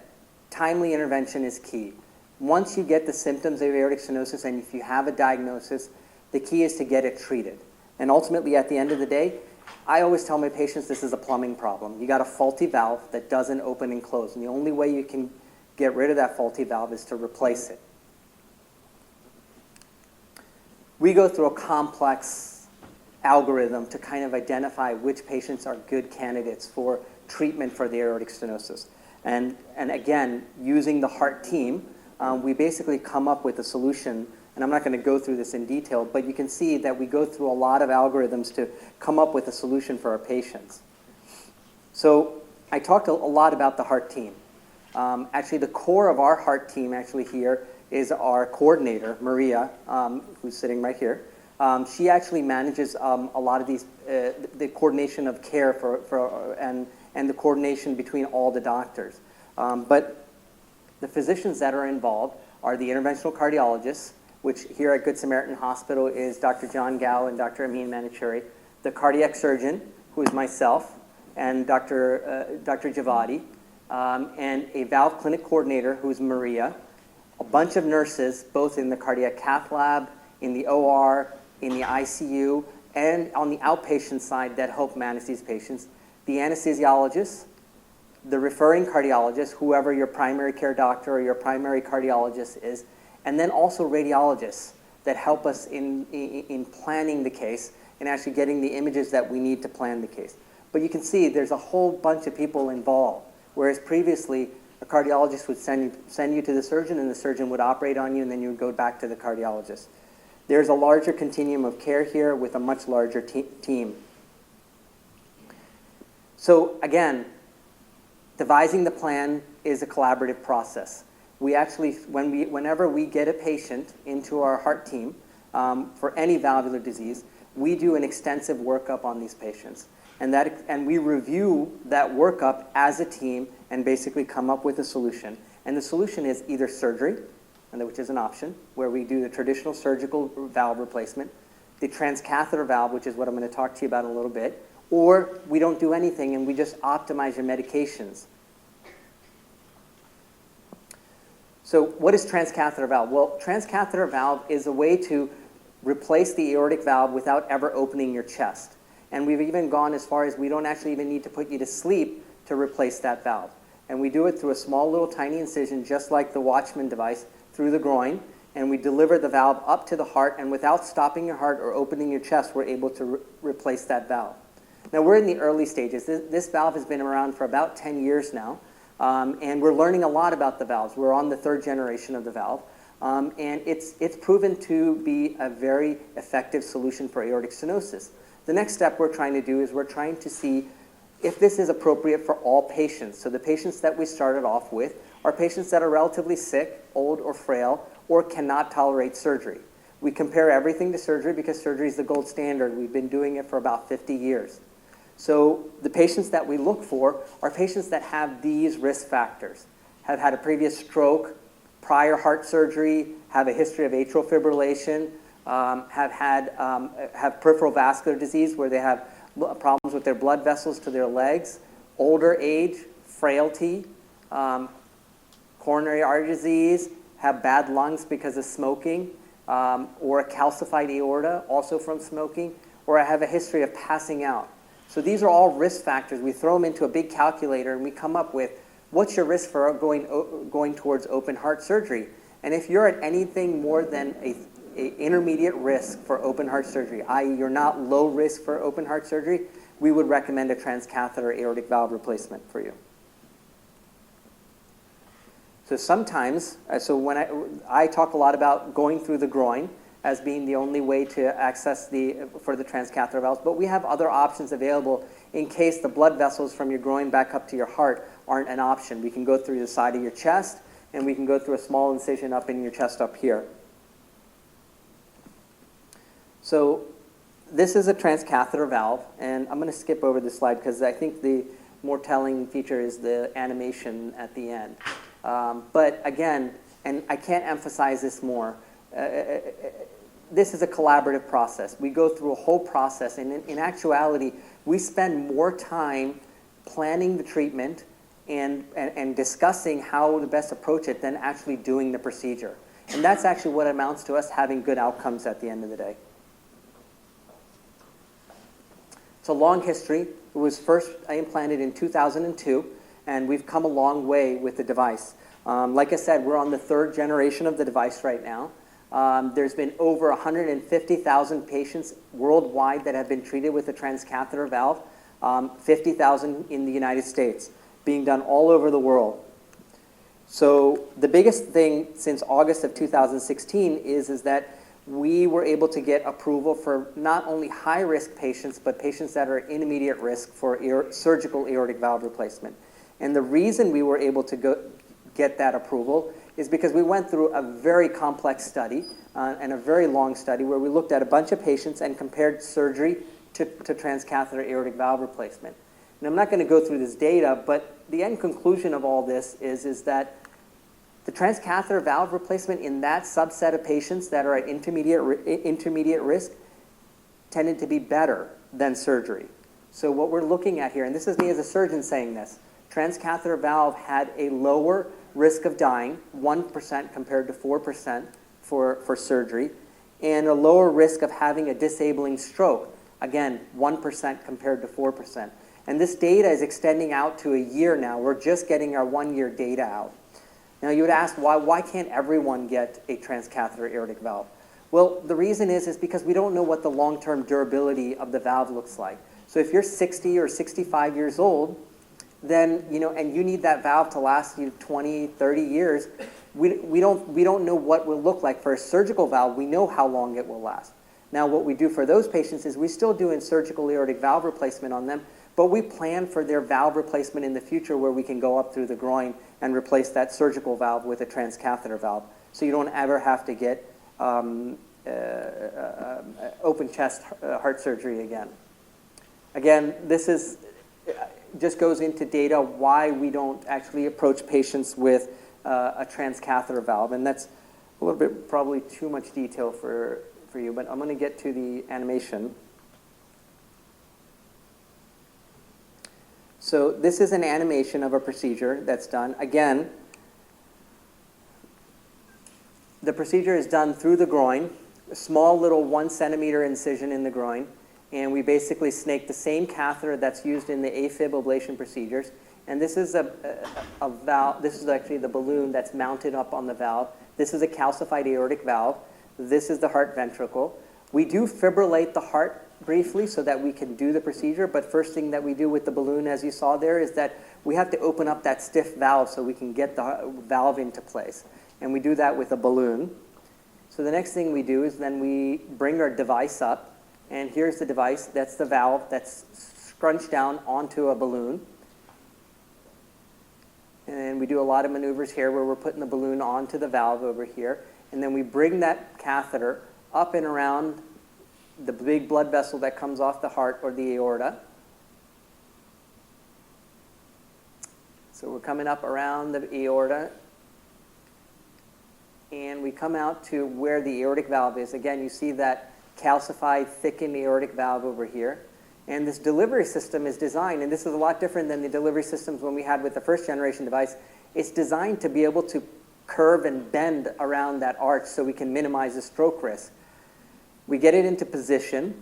timely intervention is key. Once you get the symptoms of aortic stenosis and if you have a diagnosis, the key is to get it treated. And ultimately, at the end of the day, I always tell my patients this is a plumbing problem. You got a faulty valve that doesn't open and close, and the only way you can get rid of that faulty valve is to replace it. We go through a complex algorithm to kind of identify which patients are good candidates for treatment for the aortic stenosis. And again, using the heart team, we basically come up with a solution, and I'm not going to go through this in detail, but you can see that we go through a lot of algorithms to come up with a solution for our patients. So I talked a lot about the heart team. Actually, the core of our heart team actually here is our coordinator, Maria, who's sitting right here. She actually manages a lot of these, the coordination of care and the coordination between all the doctors. But the physicians that are involved are the interventional cardiologists, which here at Good Samaritan Hospital is Dr. John Gao and Dr. Amin Manichuri, the cardiac surgeon, who is myself, and Dr. Javadi, and a valve clinic coordinator, who is Maria, a bunch of nurses, both in the cardiac cath lab, in the OR, in the ICU, and on the outpatient side that help manage these patients, the anesthesiologist, the referring cardiologist, whoever your primary care doctor or your primary cardiologist is, and then also radiologists that help us in planning the case and actually getting the images that we need to plan the case. But you can see there's a whole bunch of people involved, whereas previously a cardiologist would send you to the surgeon and the surgeon would operate on you and then you would go back to the cardiologist. There's a larger continuum of care here with a much larger team. So again, devising the plan is a collaborative process. We actually, whenever we get a patient into our heart team for any valvular disease, we do an extensive workup on these patients. And we review that workup as a team and basically come up with a solution. And the solution is either surgery, which is an option, where we do the traditional surgical valve replacement, the transcatheter valve, which is what I'm going to talk to you about in a little bit, or we don't do anything and we just optimize your medications. So what is transcatheter valve? Well, transcatheter valve is a way to replace the aortic valve without ever opening your chest. And we've even gone as far as we don't actually even need to put you to sleep to replace that valve. And we do it through a small little tiny incision, just like the Watchman device, through the groin, and we deliver the valve up to the heart, and without stopping your heart or opening your chest, we're able to replace that valve. Now, we're in the early stages. This valve has been around for about 10 years now, and we're learning a lot about the valves. We're on the 3rd generation of the valve, and it's proven to be a very effective solution for aortic stenosis. The next step we're trying to do is we're trying to see if this is appropriate for all patients. So the patients that we started off with are patients that are relatively sick, old or frail, or cannot tolerate surgery. We compare everything to surgery because surgery is the gold standard. We've been doing it for about 50 years. So the patients that we look for are patients that have these risk factors, have had a previous stroke, prior heart surgery, have a history of atrial fibrillation, have peripheral vascular disease where they have problems with their blood vessels to their legs, older age, frailty, coronary artery disease, have bad lungs because of smoking, or a calcified aorta, also from smoking, or have a history of passing out. So these are all risk factors. We throw them into a big calculator and we come up with what's your risk for going towards open heart surgery. And if you're at anything more than a intermediate risk for open heart surgery, i.e. you're not low risk for open heart surgery, we would recommend a transcatheter aortic valve replacement for you. So sometimes, so when I talk a lot about going through the groin as being the only way to access for the transcatheter valves, but we have other options available in case the blood vessels from your groin back up to your heart aren't an option. We can go through the side of your chest, and we can go through a small incision up in your chest up here. So this is a transcatheter valve, and I'm going to skip over this slide because I think the more telling feature is the animation at the end. But again, and I can't emphasize this more, this is a collaborative process. We go through a whole process, and in actuality, we spend more time planning the treatment and discussing how to best approach it than actually doing the procedure. And that's actually what amounts to us having good outcomes at the end of the day. It's a long history. It was first implanted in 2002, and we've come a long way with the device. Like I said, we're on the 3rd generation of the device right now. There's been over 150,000 patients worldwide that have been treated with a transcatheter valve, 50,000 in the United States, being done all over the world. So the biggest thing since August of 2016 is that we were able to get approval for not only high-risk patients, but patients that are intermediate risk for surgical aortic valve replacement. And the reason we were able to get that approval is because we went through a very complex study and a very long study where we looked at a bunch of patients and compared surgery to transcatheter aortic valve replacement. And I'm not going to go through this data, but the end conclusion of all this is that the transcatheter valve replacement in that subset of patients that are at intermediate risk tended to be better than surgery. So what we're looking at here, and this is me as a surgeon saying this, transcatheter valve had a lower risk of dying, 1% compared to 4% for surgery, and a lower risk of having a disabling stroke, again, 1% compared to 4%. And this data is extending out to a year now. We're just getting our 1-year data out. Now you would ask, why can't everyone get a transcatheter aortic valve? Well, the reason is because we don't know what the long-term durability of the valve looks like. So if you're 60 or 65 years old, then, and you need that valve to last you 20, 30 years, we don't know what will look like. For a surgical valve, we know how long it will last. Now what we do for those patients is we still do a surgical aortic valve replacement on them, but we plan for their valve replacement in the future where we can go up through the groin and replace that surgical valve with a transcatheter valve. So you don't ever have to get open chest heart surgery again. Again, this just goes into data why we don't actually approach patients with a transcatheter valve. And that's a little bit probably too much detail for you, but I'm going to get to the animation. So this is an animation of a procedure that's done. Again, the procedure is done through the groin. a small little 1 centimeter incision in the groin, and we basically snake the same catheter that's used in the AFib ablation procedures. And this is a valve. This is actually the balloon that's mounted up on the valve. This is a calcified aortic valve. This is the heart ventricle. We do fibrillate the heart briefly so that we can do the procedure, but first thing that we do with the balloon, as you saw there, is that we have to open up that stiff valve so we can get the valve into place. And we do that with a balloon. So the next thing we do is then we bring our device up, and here's the device. That's the valve that's scrunched down onto a balloon. And we do a lot of maneuvers here where we're putting the balloon onto the valve over here. And then we bring that catheter up and around the big blood vessel that comes off the heart or the aorta. So we're coming up around the aorta. And we come out to where the aortic valve is. Again, you see that calcified, thickened aortic valve over here. And this delivery system is designed, and this is a lot different than the delivery systems when we had with the first generation device. It's designed to be able to curve and bend around that arch so we can minimize the stroke risk. We get it into position,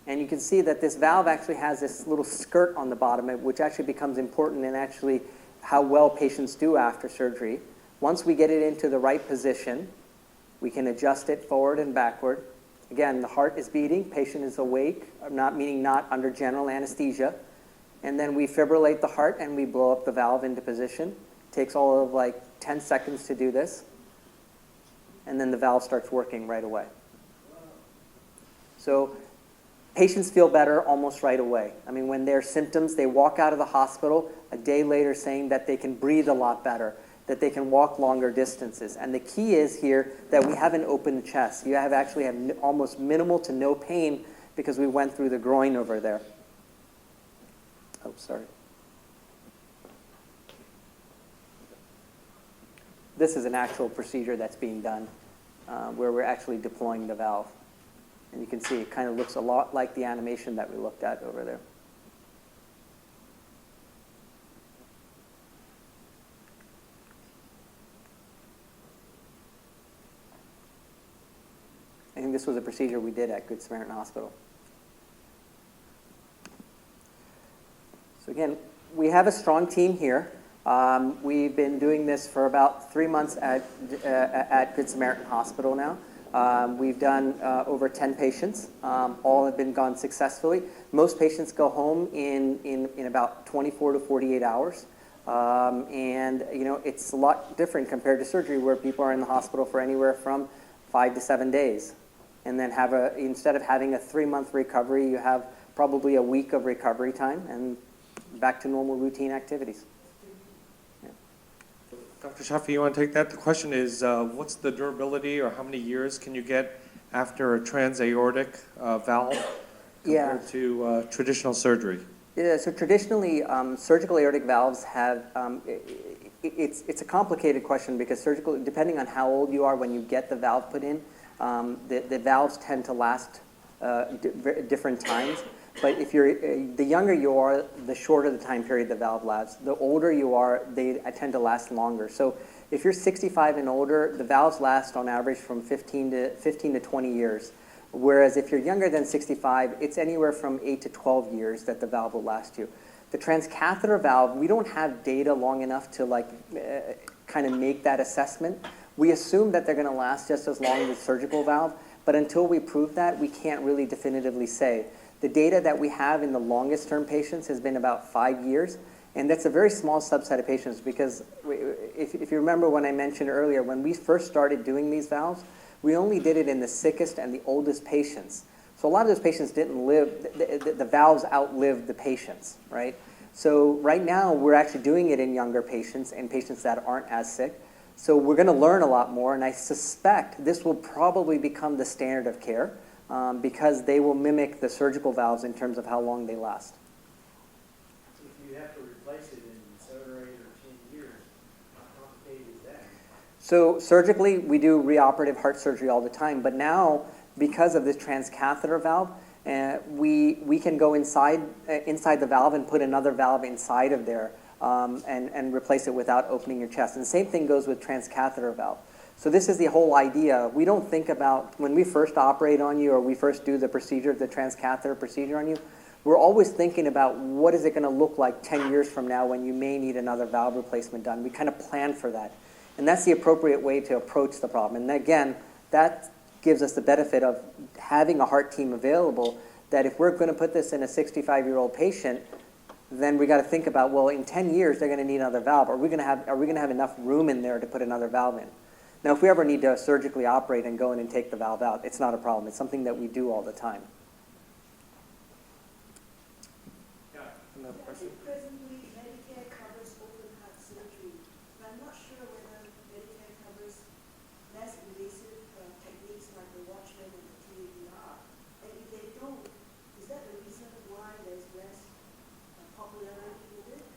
and you can see that this valve actually has this little skirt on the bottom, which actually becomes important in actually how well patients do after surgery. Once we get it into the right position, we can adjust it forward and backward. Again, the heart is beating, patient is awake, meaning not under general anesthesia. And then we fibrillate the heart and we blow up the valve into position. It takes all of like 10 seconds to do this. And then the valve starts working right away. So patients feel better almost right away. I mean, when their symptoms, they walk out of the hospital a day later saying that they can breathe a lot better, that they can walk longer distances. And the key is here that we have an open chest. You actually have almost minimal to no pain because we went through the groin over there. Oh, sorry. This is an actual procedure that's being done where we're actually deploying the valve. And you can see it kind of looks a lot like the animation that we looked at over there. I think this was a procedure we did at Good Samaritan Hospital. So again, we have a strong team here. We've been doing this for about 3 months at Good Samaritan Hospital now. We've done over 10 patients. All have been gone successfully. Most patients go home in about 24 to 48 hours. And you know, it's a lot different compared to surgery where people are in the hospital for anywhere from 5 to 7 days. And then instead of having a 3-month recovery, you have probably a week of recovery time and back to normal routine activities. Yeah. Dr. Shafi, you want to take that? The question is, what's the durability or how many years can you get after a transaortic valve compared to traditional surgery? Yeah, so traditionally, surgical aortic valves have, it's a complicated question because surgical, depending on how old you are when you get the valve put in, the valves tend to last different times. But if the younger you are, the shorter the time period the valve lasts. The older you are, they tend to last longer. So if you're 65 and older, the valves last on average from 15 to 20 years. Whereas if you're younger than 65, it's anywhere from 8 to 12 years that the valve will last you. The transcatheter valve, we don't have data long enough to kind of make that assessment. We assume that they're going to last just as long as the surgical valve, but until we prove that, we can't really definitively say. The data that we have in the longest term patients has been about 5 years, and that's a very small subset of patients because if you remember when I mentioned earlier, when we first started doing these valves, we only did it in the sickest and the oldest patients. So a lot of those patients didn't live, the valves outlived the patients, right? So right now we're actually doing it in younger patients and patients that aren't as sick. So we're going to learn a lot more, and I suspect this will probably become the standard of care because they will mimic the surgical valves in terms of how long they last. If you have to replace it in 7 or 8 or 10 years, how complicated is that? So surgically, we do reoperative heart surgery all the time, but now, because of this transcatheter valve, we can go inside the valve and put another valve inside of there and replace it without opening your chest. And the same thing goes with transcatheter valve. So this is the whole idea. We don't think about, when we first operate on you or we first do the procedure, the transcatheter procedure on you, we're always thinking about what is it going to look like 10 years from now when you may need another valve replacement done. We kind of plan for that. And that's the appropriate way to approach the problem. And again, that gives us the benefit of having a heart team available that if we're going to put this in a 65-year-old patient, then we got to think about, well, in 10 years they're going to need another valve. Are we going to have enough room in there to put another valve in? Now, if we ever need to surgically operate and go in and take the valve out, it's not a problem. It's something that we do all the time. Another question? Presently, Medicare covers open heart surgery, but I'm not sure whether Medicare covers less invasive techniques like the Watchman and the TAVR. And if they don't, is that the reason why there's less popularity with it?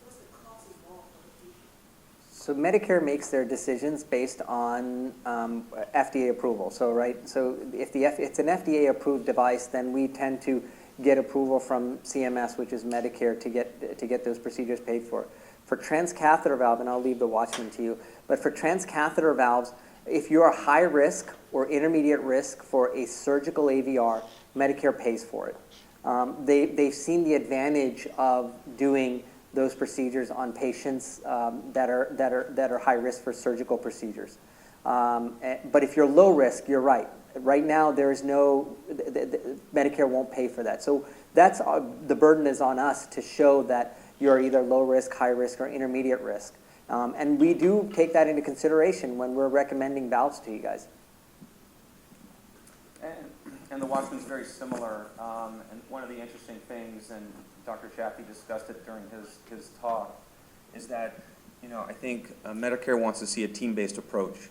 What's the cost involved for the patient? So Medicare makes their decisions based on FDA approval. So if it's an FDA-approved device, then we tend to get approval from CMS, which is Medicare, to get those procedures paid for. For transcatheter valve, and I'll leave the Watchman to you, but for transcatheter valves, if you're a high risk or intermediate risk for a surgical AVR, Medicare pays for it. They've seen the advantage of doing those procedures on patients that are high risk for surgical procedures. But if you're low risk, you're right. Right now, there is no, Medicare won't pay for that. So that's the burden is on us to show that you're either low risk, high risk, or intermediate risk. And we do take that into consideration when we're recommending valves to you guys. And the Watchman's very similar. And one of the interesting things, and Dr. Chappie discussed it during his talk, is that, I think Medicare wants to see a team-based approach.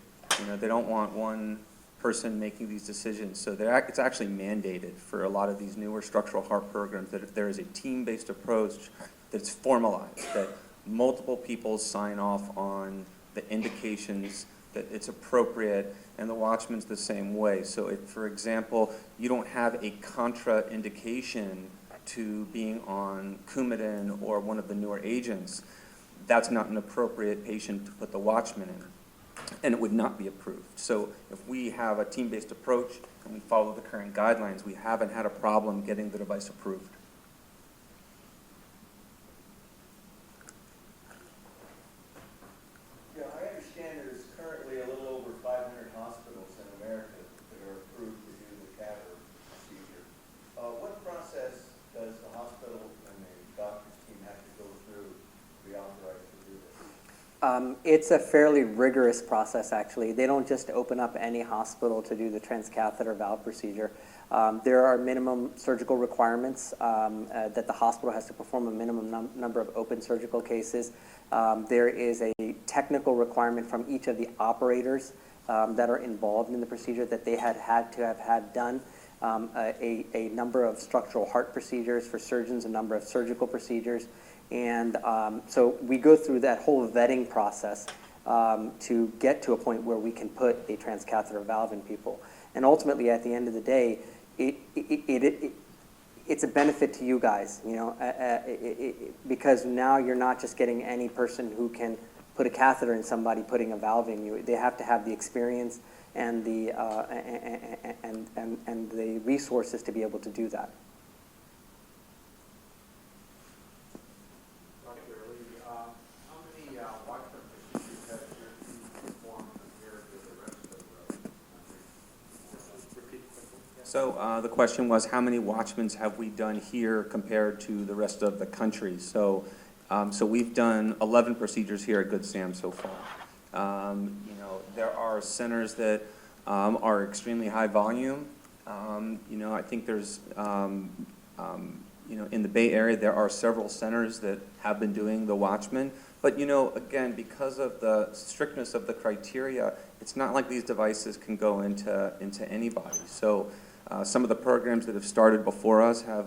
They don't want one person making these decisions. So it's actually mandated for a lot of these newer structural heart programs that if there is a team-based approach that's formalized, that multiple people sign off on the indications that it's appropriate, and the Watchman's the same way. So if, for example, you don't have a contraindication to being on Coumadin or one of the newer agents, that's not an appropriate patient to put the Watchman in, and it would not be approved. So if we have a team-based approach and we follow the current guidelines, we haven't had a problem getting the device approved. Yeah, I understand there's currently a little over 500 hospitals in America that are approved to do the catheter procedure. What process does the hospital and the doctor's team have to go through to be authorized to do this? It's a fairly rigorous process, actually. They don't just open up any hospital to do the transcatheter valve procedure. There are minimum surgical requirements that the hospital has to perform a minimum number of open surgical cases. There is a technical requirement from each of the operators that are involved in the procedure that they had to have had done. A number of structural heart procedures for surgeons, a number of surgical procedures. And so we go through that whole vetting process to get to a point where we can put a transcatheter valve in people. And ultimately, at the end of the day, it's a benefit to you guys, because now you're not just getting any person who can put a catheter in somebody putting a valve in you. They have to have the experience and the and the resources to be able to do that. Dr. Lee, how many Watchman procedures have you performed compared to the rest of the country? So the question was, how many Watchmans have we done here compared to the rest of the country? So we've done 11 procedures here at Good Sam so far. There are centers that are extremely high volume. I think there's, in the Bay Area, there are several centers that have been doing the Watchman. But, again, because of the strictness of the criteria, it's not like these devices can go into anybody. So some of the programs that have started before us have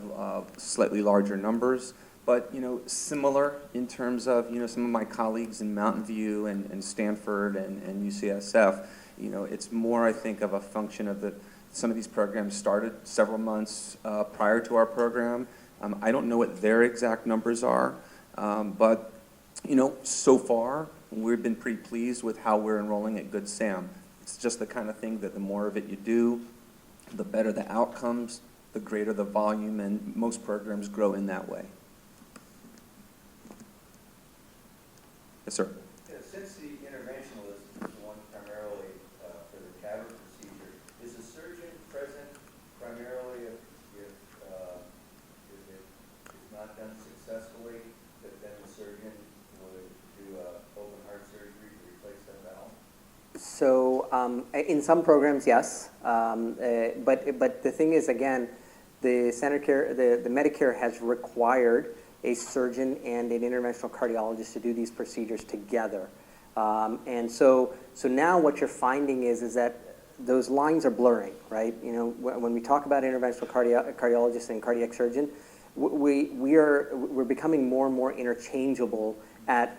slightly larger numbers. But, similar in terms of, some of my colleagues in Mountain View and Stanford and UCSF, it's more, I think, of a function of some of these programs started several months prior to our program. I don't know what their exact numbers are, but, so far, We've been pretty pleased with how we're enrolling at Good Sam. It's just the kind of thing that the more of it you do, the better the outcomes, the greater the volume, and most programs grow in that way. Yes, sir. Yeah, since the interventionalist is the one primarily for the TAVR procedure, is the surgeon present primarily if it's not done successfully, that then the surgeon would do open heart surgery to replace that valve? So in some programs, yes, but the thing is, again, the Medicare has required a surgeon and an interventional cardiologist to do these procedures together, and so now what you're finding is that those lines are blurring, right? You know, when we talk about interventional cardiologist and cardiac surgeon, we're becoming more and more interchangeable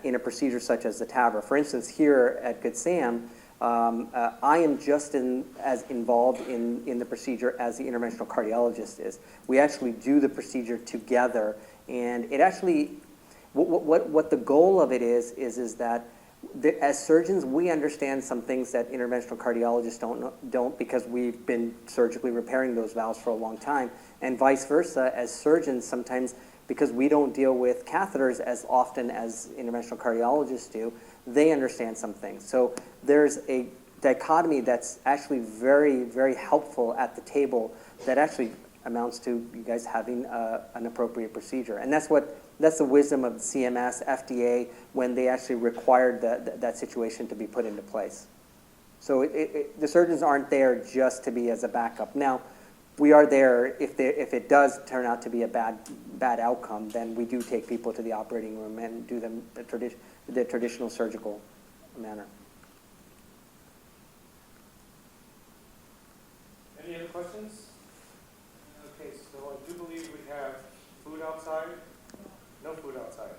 in a procedure such as the TAVR. For instance, here at Good Sam, I am just as involved in the procedure as the interventional cardiologist is. We actually do the procedure together, and it actually, what the goal of it is that as surgeons, we understand some things that interventional cardiologists don't because we've been surgically repairing those valves for a long time, and vice versa. As surgeons, sometimes because we don't deal with catheters as often as interventional cardiologists do, they understand some things. So there's a dichotomy that's actually very, very helpful at the table that actually amounts to you guys having an appropriate procedure. And that's the wisdom of CMS, FDA, when they actually required that situation to be put into place. So the surgeons aren't there just to be as a backup. Now, we are there if it does turn out to be a bad outcome, then we do take people to the operating room and do them the traditional surgical manner. Any other questions? Okay, so I do believe we have food outside. No food outside.